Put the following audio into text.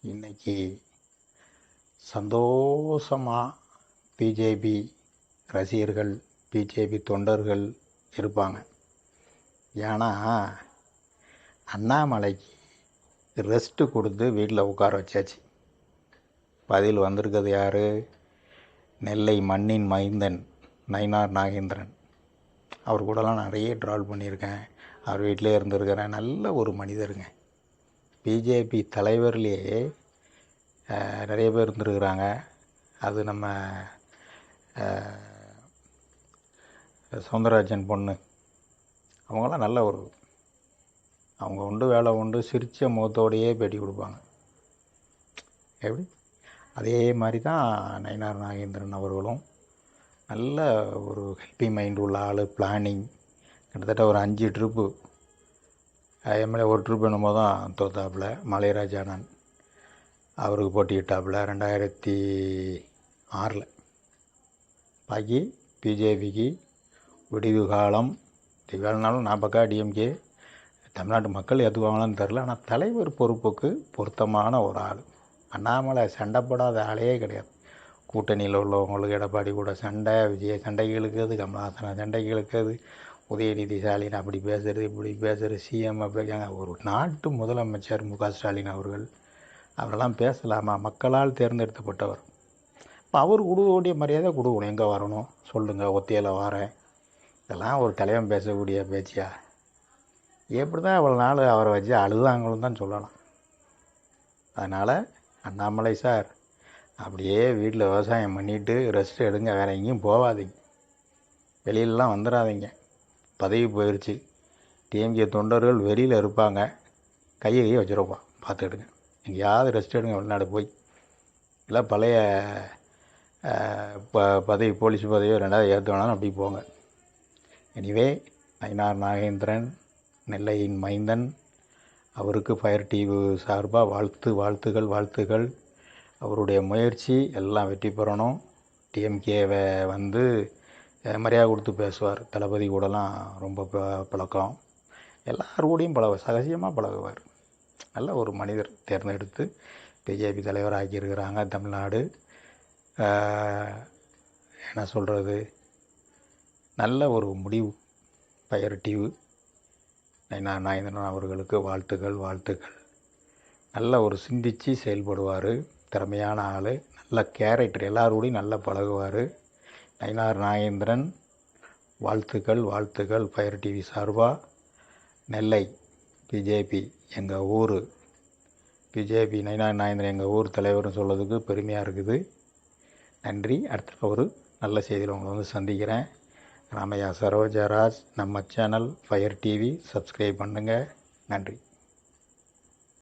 இன்னைக்கு சந்தோஷமாக பிஜேபி ரசிகர்கள், பிஜேபி தொண்டர்கள் இருப்பாங்க. ஏன்னா அண்ணாமலைக்கு ரெஸ்ட்டு கொடுத்து வீட்டில் உட்கார வச்சாச்சு. பதில் வந்திருக்கிறது யார்? நெல்லை மண்ணின் மைந்தன் நயினார் நாகேந்திரன். அவர் கூடலாம் நிறைய ட்ராவல் பண்ணியிருக்கேன். அவர் வீட்டிலே இருந்திருக்கிறேன். நல்ல ஒரு மனிதருங்க. பிஜேபி தலைவர்லேயே நிறைய பேர் இருந்துருக்குறாங்க. அது நம்ம சவுந்தரராஜன் பொண்ணு, அவங்களாம் நல்ல ஒரு, அவங்க உண்டு வேலை உண்டு, சிரித்த முகத்தோடையே பேட்டி கொடுப்பாங்க. எப்படி அதே மாதிரி தான் நயினார் நாகேந்திரன் அவர்களும் நல்ல ஒரு ஹெல்பிங் மைண்ட் உள்ள ஆள். பிளானிங் கிட்டத்தட்ட ஒரு 5 ட்ரிப்பு எம்எல்ஏ, ஒரு ட்ரிப் என்னமோ தான் தோத்தாப்புல. மலைராஜானன் அவருக்கு போட்டியிட்டாப்புல 2006. பாக்கி பிஜேபிக்கு விடிவு காலம். திவாலினாலும் நான் பக்கம் டிஎம்கே. தமிழ்நாட்டு மக்கள் ஏற்றுவாங்களான்னு தெரில. ஆனால் தலைவர் பொறுப்புக்கு பொருத்தமான ஒரு ஆள். அண்ணாமலை சண்டை போடாத ஆளே கிடையாது. கூட்டணியில் உள்ளவங்களுக்கு எடப்பாடி கூட சண்டை, விஜய் சண்டைக்கு இழுக்கிறது, கமலஹாசனை சண்டைக்கு இழுக்கிறது, உதயநிதி ஸ்டாலின் அப்படி பேசுகிறது, இப்படி பேசுகிறது, சிஎம் அப்படி. ஒரு நாட்டு முதலமைச்சர் மு.க. ஸ்டாலின் அவரெல்லாம் பேசலாமா? மக்களால் தேர்ந்தெடுக்கப்பட்டவர். இப்போ அவர் கொடுக்கக்கூடிய மரியாதை கொடுக்கணும். எங்கே வரணும் சொல்லுங்கள், ஒத்தையில் வரேன். இதெல்லாம் ஒரு தலைவன் பேசக்கூடிய பேச்சியா? எப்படி தான் அவ்வளோ நாள் அவரை வச்சு அழுதாங்களும் தான் சொல்லலாம். அதனால் அண்ணாமலை சார், அப்படியே வீட்டில் விவசாயம் பண்ணிவிட்டு ரெஸ்ட் எடுங்க. வேறு எங்கேயும் போகாதீங்க, வெளியிலலாம் வந்துடாதீங்க. பதவி போயிடுச்சு. டிஎம்கே தொண்டர்கள் வெளியில் இருப்பாங்க, கையை வச்சுருப்பான், பார்த்துடுங்க. எங்கேயாவது ரெஸ்ட் எடுங்க, வெளிநாடு போய். இல்லை பழைய பதவி, போலீஸ் பதவியோ 2வது ஏற்ற வேணாலும் அப்படி போங்க. எனிவே, நயினார் நாகேந்திரன் நெல்லையின் மைந்தன், அவருக்கு ஃபயர் டிவி சார்பாக வாழ்த்துகள். அவருடைய முயற்சி எல்லாம் வெற்றி பெறணும். டிஎம்கேவை வந்து மரியாதை கொடுத்து பேசுவார். தளபதி கூடலாம் ரொம்ப பழக்கம். எல்லாரோடையும் சகஜமாக பழகுவார். நல்ல ஒரு மனிதர். தேர்ந்தெடுத்து பிஜேபி தலைவர் ஆக்கியிருக்கிறாங்க. தமிழ்நாடு என்ன சொல்கிறது, நல்ல ஒரு முடிவு. ஃபயர் டிவி நயினார் நாகேந்திரன் அவர்களுக்கு வாழ்த்துக்கள். நல்ல ஒரு சிந்தித்து செயல்படுவார். திறமையான ஆள், நல்ல கேரக்டர், எல்லாரோடையும் நல்லா பழகுவார். நயினார் நாகேந்திரன் வாழ்த்துக்கள். ஃபயர் டிவி சார்பாக நெல்லை பிஜேபி எங்கள் ஊர், பிஜேபி நயினார் நாகேந்திரன் எங்கள் ஊர் தலைவர்னு சொல்கிறதுக்கு பெருமையாக இருக்குது. நன்றி. அடுத்த ஒரு நல்ல செய்தியில் உங்களை வந்து சந்திக்கிறேன். ராமையா சரோஜராஜ். நம்ம சேனல் ஃபயர் டிவி சப்ஸ்கிரைப் பண்ணுங்கள். நன்றி.